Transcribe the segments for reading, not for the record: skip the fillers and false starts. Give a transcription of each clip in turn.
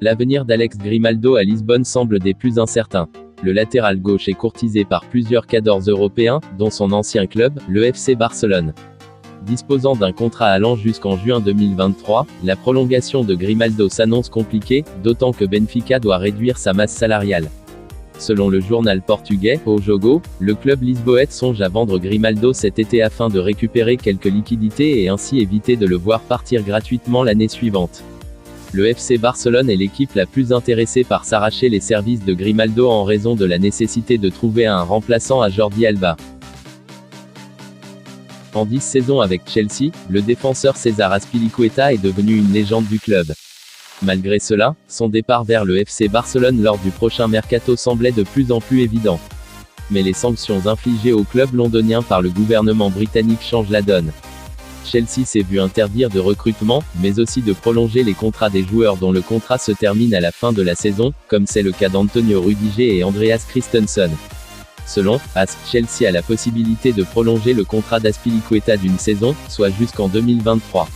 L'avenir d'Alex Grimaldo à Lisbonne semble des plus incertains. Le latéral gauche est courtisé par plusieurs cadors européens, dont son ancien club, le FC Barcelone. Disposant d'un contrat allant jusqu'en juin 2023, la prolongation de Grimaldo s'annonce compliquée, d'autant que Benfica doit réduire sa masse salariale. Selon le journal portugais, O Jogo, le club lisboète songe à vendre Grimaldo cet été afin de récupérer quelques liquidités et ainsi éviter de le voir partir gratuitement l'année suivante. Le FC Barcelone est l'équipe la plus intéressée par s'arracher les services de Grimaldo en raison de la nécessité de trouver un remplaçant à Jordi Alba. En 10 saisons avec Chelsea, le défenseur César Azpilicueta est devenu une légende du club. Malgré cela, son départ vers le FC Barcelone lors du prochain mercato semblait de plus en plus évident. Mais les sanctions infligées au club londonien par le gouvernement britannique changent la donne. Chelsea s'est vu interdire de recrutement, mais aussi de prolonger les contrats des joueurs dont le contrat se termine à la fin de la saison, comme c'est le cas d'Antonio Rudiger et Andreas Christensen. Selon AS, Chelsea a la possibilité de prolonger le contrat d'Azpilicueta d'une saison, soit jusqu'en 2023.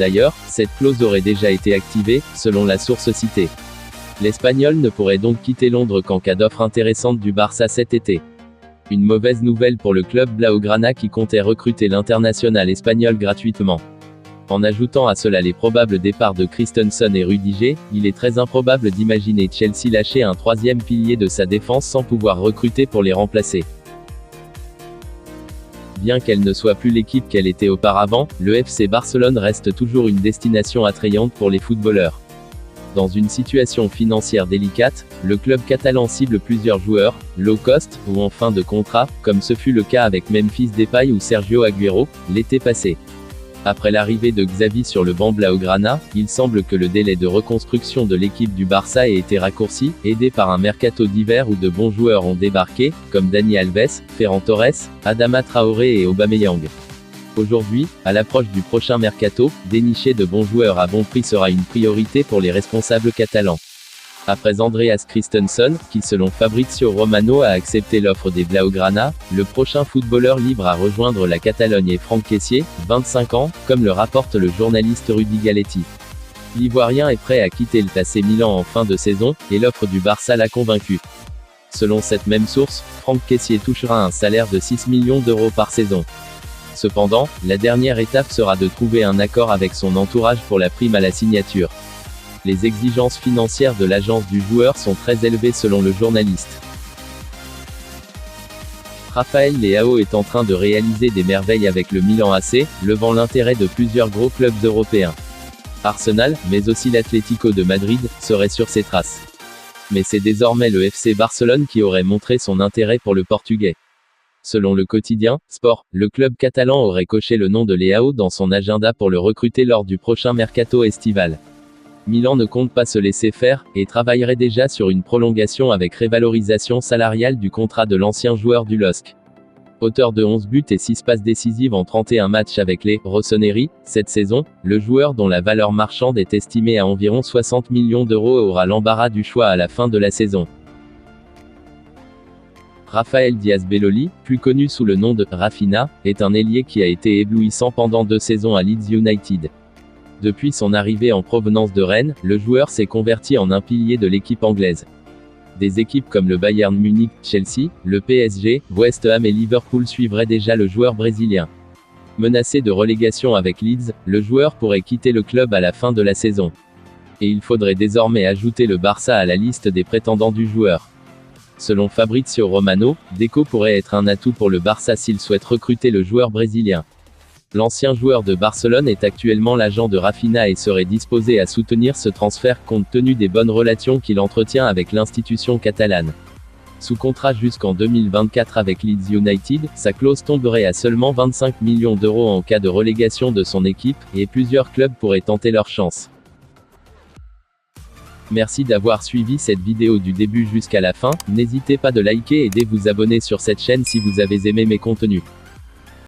D'ailleurs, cette clause aurait déjà été activée, selon la source citée. L'Espagnol ne pourrait donc quitter Londres qu'en cas d'offre intéressante du Barça cet été. Une mauvaise nouvelle pour le club blaugrana qui comptait recruter l'international espagnol gratuitement. En ajoutant à cela les probables départs de Christensen et Rudiger, il est très improbable d'imaginer Chelsea lâcher un troisième pilier de sa défense sans pouvoir recruter pour les remplacer. Bien qu'elle ne soit plus l'équipe qu'elle était auparavant, le FC Barcelone reste toujours une destination attrayante pour les footballeurs. Dans une situation financière délicate, le club catalan cible plusieurs joueurs, low cost, ou en fin de contrat, comme ce fut le cas avec Memphis Depay ou Sergio Agüero, l'été passé. Après l'arrivée de Xavi sur le banc blaugrana, il semble que le délai de reconstruction de l'équipe du Barça ait été raccourci, aidé par un mercato d'hiver où de bons joueurs ont débarqué, comme Dani Alves, Ferran Torres, Adama Traoré et Aubameyang. Aujourd'hui, à l'approche du prochain mercato, dénicher de bons joueurs à bon prix sera une priorité pour les responsables catalans. Après Andreas Christensen, qui selon Fabrizio Romano a accepté l'offre des blaugrana, le prochain footballeur libre à rejoindre la Catalogne est Franck Kessié, 25 ans, comme le rapporte le journaliste Rudy Galetti. L'Ivoirien est prêt à quitter le AC Milan en fin de saison, et l'offre du Barça l'a convaincu. Selon cette même source, Franck Kessié touchera un salaire de 6 millions d'euros par saison. Cependant, la dernière étape sera de trouver un accord avec son entourage pour la prime à la signature. Les exigences financières de l'agence du joueur sont très élevées selon le journaliste. Rafael Leao est en train de réaliser des merveilles avec le Milan AC, levant l'intérêt de plusieurs gros clubs européens. Arsenal, mais aussi l'Atlético de Madrid, seraient sur ses traces. Mais c'est désormais le FC Barcelone qui aurait montré son intérêt pour le Portugais. Selon le quotidien Sport, le club catalan aurait coché le nom de Leao dans son agenda pour le recruter lors du prochain mercato estival. Milan ne compte pas se laisser faire, et travaillerait déjà sur une prolongation avec révalorisation salariale du contrat de l'ancien joueur du LOSC. Auteur de 11 buts et 6 passes décisives en 31 matchs avec les Rossoneri, cette saison, le joueur dont la valeur marchande est estimée à environ 60 millions d'euros aura l'embarras du choix à la fin de la saison. Rafael Diaz-Belloli, plus connu sous le nom de Rafinha, est un ailier qui a été éblouissant pendant 2 saisons à Leeds United. Depuis son arrivée en provenance de Rennes, le joueur s'est converti en un pilier de l'équipe anglaise. Des équipes comme le Bayern Munich, Chelsea, le PSG, West Ham et Liverpool suivraient déjà le joueur brésilien. Menacé de relégation avec Leeds, le joueur pourrait quitter le club à la fin de la saison. Et il faudrait désormais ajouter le Barça à la liste des prétendants du joueur. Selon Fabrizio Romano, Deco pourrait être un atout pour le Barça s'il souhaite recruter le joueur brésilien. L'ancien joueur de Barcelone est actuellement l'agent de Rafinha et serait disposé à soutenir ce transfert compte tenu des bonnes relations qu'il entretient avec l'institution catalane. Sous contrat jusqu'en 2024 avec Leeds United, sa clause tomberait à seulement 25 millions d'euros en cas de relégation de son équipe, et plusieurs clubs pourraient tenter leur chance. Merci d'avoir suivi cette vidéo du début jusqu'à la fin, n'hésitez pas de liker et de vous abonner sur cette chaîne si vous avez aimé mes contenus.